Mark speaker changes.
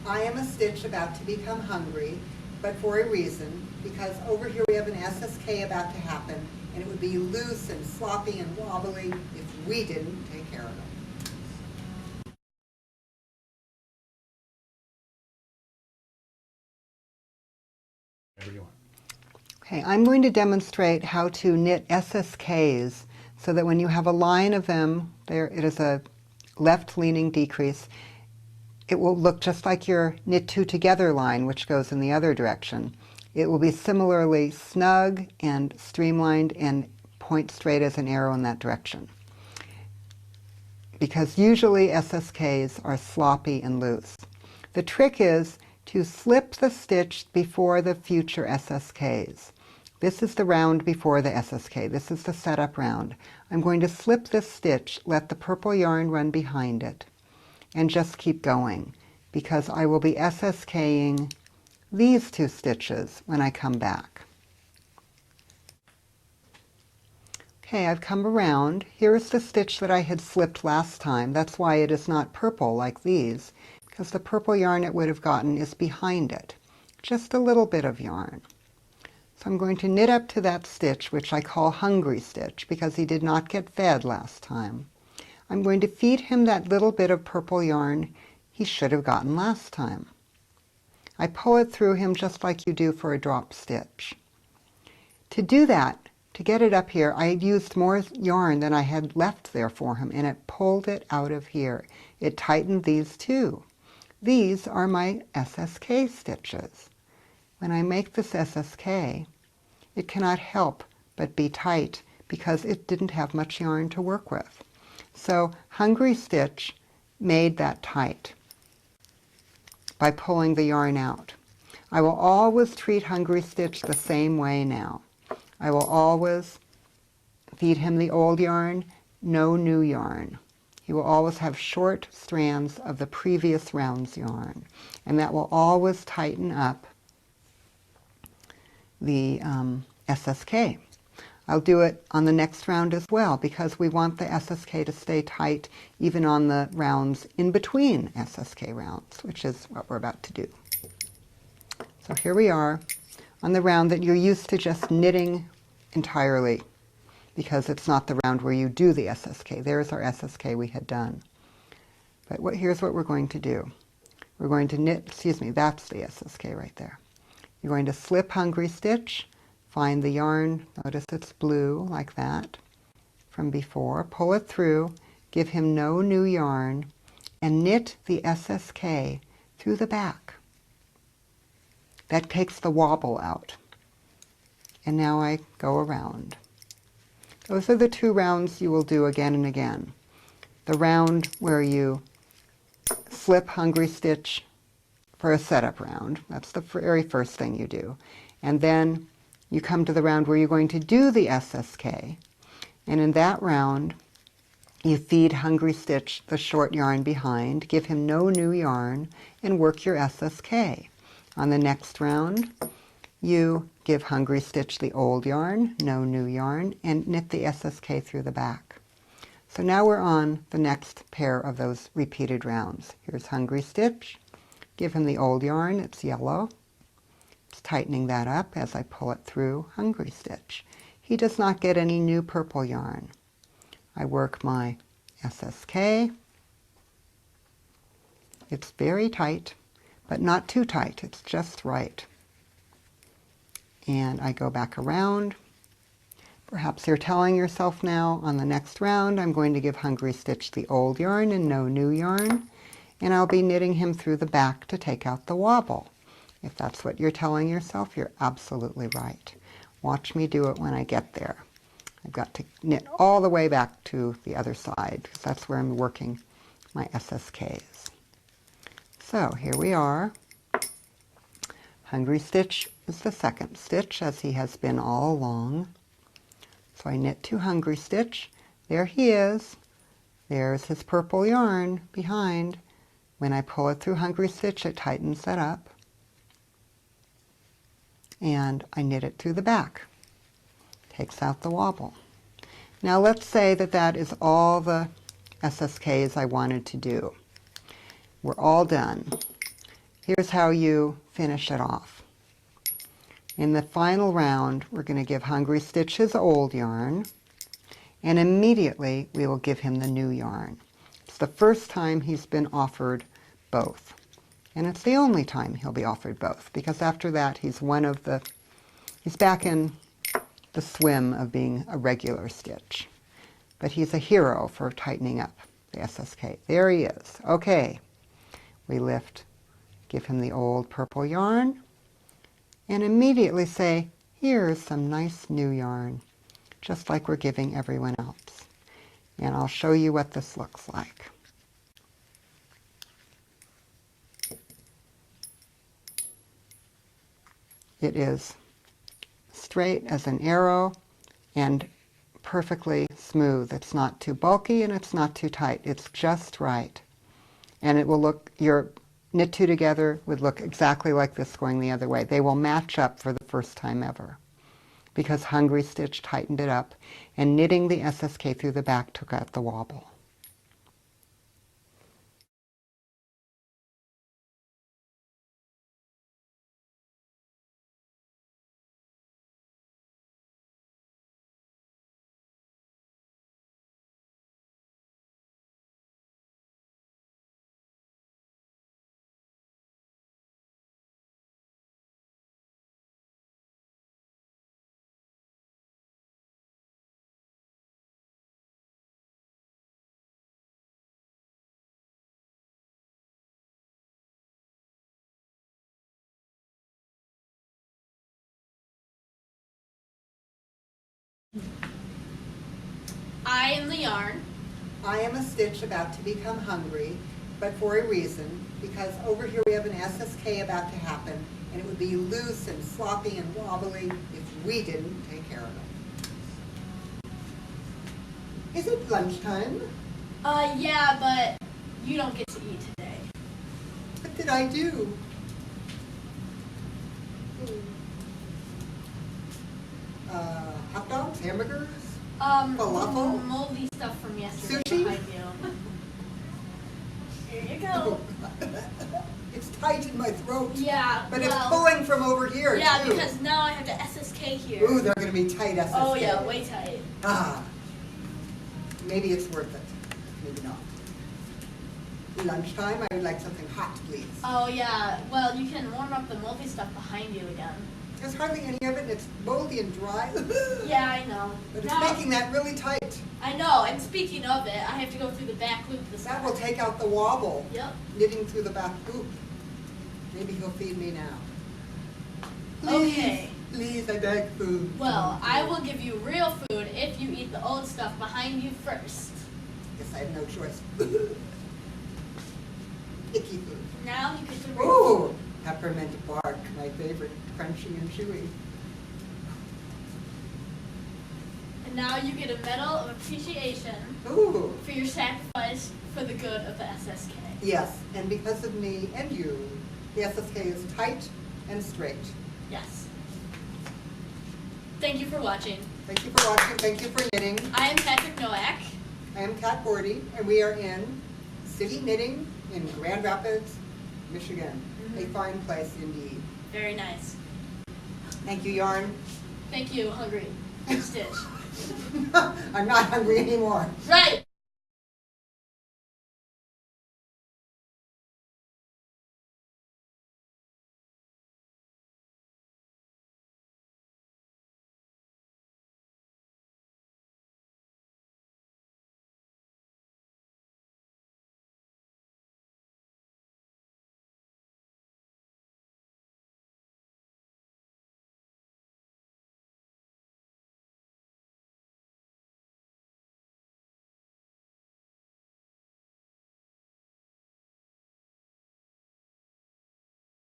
Speaker 1: I am a stitch about to become hungry, but for a reason, because over here we have an SSK about to happen, and it would be loose and sloppy and wobbly if we didn't take care of it. Okay, I'm going to demonstrate how to knit SSKs so that when you have a line of them, there it is a left-leaning decrease. It will look just like your knit two together line, which goes in the other direction. It will be similarly snug and streamlined and point straight as an arrow in that direction. Because usually SSKs are sloppy and loose. The trick is to slip the stitch before the future SSKs. This is the round before the SSK. This is the setup round. I'm going to slip this stitch, let the purple yarn run behind it, and just keep going, because I will be SSKing these two stitches when I come back. Okay, I've come around. Here is the stitch that I had slipped last time. That's why it is not purple like these, because the purple yarn it would have gotten is behind it. Just a little bit of yarn. So I'm going to knit up to that stitch, which I call hungry stitch, because he did not get fed last time. I'm going to feed him that little bit of purple yarn he should have gotten last time. I pull it through him just like you do for a drop stitch. To do that, to get it up here, I used more yarn than I had left there for him, and it pulled it out of here. It tightened these too. These are my SSK stitches. When I make this SSK, it cannot help but be tight because it didn't have much yarn to work with. So hungry stitch made that tight by pulling the yarn out. I will always treat hungry stitch the same way now. I will always feed him the old yarn, no new yarn. He will always have short strands of the previous round's yarn, and that will always tighten up the SSK. I'll do it on the next round as well, because we want the SSK to stay tight even on the rounds in between SSK rounds, which is what we're about to do. So here we are on the round that you're used to just knitting entirely, because it's not the round where you do the SSK. There's our SSK we had done. But here's what we're going to do. We're going to knit, that's the SSK right there. You're going to slip hungry stitch, find the yarn, notice it's blue like that from before, pull it through, give him no new yarn, and knit the SSK through the back. That takes the wobble out. And now I go around. Those are the two rounds you will do again and again. The round where you slip hungry stitch for a setup round. That's the very first thing you do. And then you come to the round where you're going to do the SSK. And in that round, you feed hungry stitch the short yarn behind, give him no new yarn, and work your SSK. On the next round, you give hungry stitch the old yarn, no new yarn, and knit the SSK through the back. So now we're on the next pair of those repeated rounds. Here's hungry stitch. Give him the old yarn, it's yellow. It's tightening that up as I pull it through hungry stitch. He does not get any new purple yarn. I work my SSK. It's very tight, but not too tight. It's just right. And I go back around. Perhaps you're telling yourself now, on the next round, I'm going to give hungry stitch the old yarn and no new yarn. And I'll be knitting him through the back to take out the wobble. If that's what you're telling yourself, you're absolutely right. Watch me do it when I get there. I've got to knit all the way back to the other side, because that's where I'm working my SSKs. So here we are. Hungry stitch is the second stitch, as he has been all along. So I knit two hungry stitch. There he is. There's his purple yarn behind. When I pull it through hungry stitch, it tightens that up. And I knit it through the back. Takes out the wobble. Now let's say that that is all the SSKs I wanted to do. We're all done. Here's how you finish it off. In the final round, we're going to give Hungry Stitch his old yarn, and immediately we will give him the new yarn. It's the first time he's been offered both. And it's the only time he'll be offered both, because after that he's back in the swim of being a regular Stitch. But he's a hero for tightening up the SSK. There he is. Okay. We give him the old purple yarn, and immediately say, here's some nice new yarn, just like we're giving everyone else. And I'll show you what this looks like. It is straight as an arrow and perfectly smooth. It's not too bulky and it's not too tight. It's just right. And it will look, your knit two together would look exactly like this going the other way. They will match up for the first time ever, because Hungry Stitch tightened it up, and knitting the SSK through the back took out the wobble.
Speaker 2: I am the yarn.
Speaker 1: I am a Stitch about to become hungry, but for a reason, because over here we have an SSK about to happen, and it would be loose and sloppy and wobbly if we didn't take care of it. Is it lunchtime?
Speaker 2: Yeah, but you don't get to eat today.
Speaker 1: What did I do? Hot dogs, hamburgers? Falafel?
Speaker 2: Moldy stuff from yesterday
Speaker 1: Sushi?
Speaker 2: behind you. Here you go.
Speaker 1: It's tight in my throat.
Speaker 2: Yeah,
Speaker 1: but it's pulling from over here,
Speaker 2: yeah,
Speaker 1: too.
Speaker 2: because now I have the SSK here.
Speaker 1: Ooh, they're going to be tight SSK.
Speaker 2: Oh, yeah, way tight.
Speaker 1: Ah. Maybe it's worth it. Maybe not. Lunchtime, I would like something hot, please.
Speaker 2: Oh, yeah. Well, you can warm up the moldy stuff behind you again.
Speaker 1: There's hardly any of it, and it's moldy and dry.
Speaker 2: Yeah, I know.
Speaker 1: But it's making that really tight.
Speaker 2: I know, and speaking of it, I have to go through the back loop this time.
Speaker 1: That will take out the wobble.
Speaker 2: Yep.
Speaker 1: Knitting through the back loop. Maybe he'll feed me now. Please,
Speaker 2: Okay.
Speaker 1: please, I beg food.
Speaker 2: Well, I will give you real food if you eat the old stuff behind you first.
Speaker 1: Guess I have no choice. Icky food.
Speaker 2: Now you get to real
Speaker 1: Ooh,
Speaker 2: food.
Speaker 1: peppermint bark, my favorite, crunchy and chewy.
Speaker 2: And now you get a medal of appreciation
Speaker 1: Ooh.
Speaker 2: for your sacrifice for the good of the SSK.
Speaker 1: Yes, and because of me and you, the SSK is tight and straight.
Speaker 2: Yes. Thank you for watching.
Speaker 1: Thank you for watching. Thank you for knitting.
Speaker 2: I am Patrick Nowak.
Speaker 1: I am Kat Bordhi, and we are in City Knitting in Grand Rapids, Michigan. A fine place indeed.
Speaker 2: Very nice.
Speaker 1: Thank you, Yarn.
Speaker 2: Thank you, Hungry Stitch.
Speaker 1: I'm not hungry anymore.
Speaker 2: Right.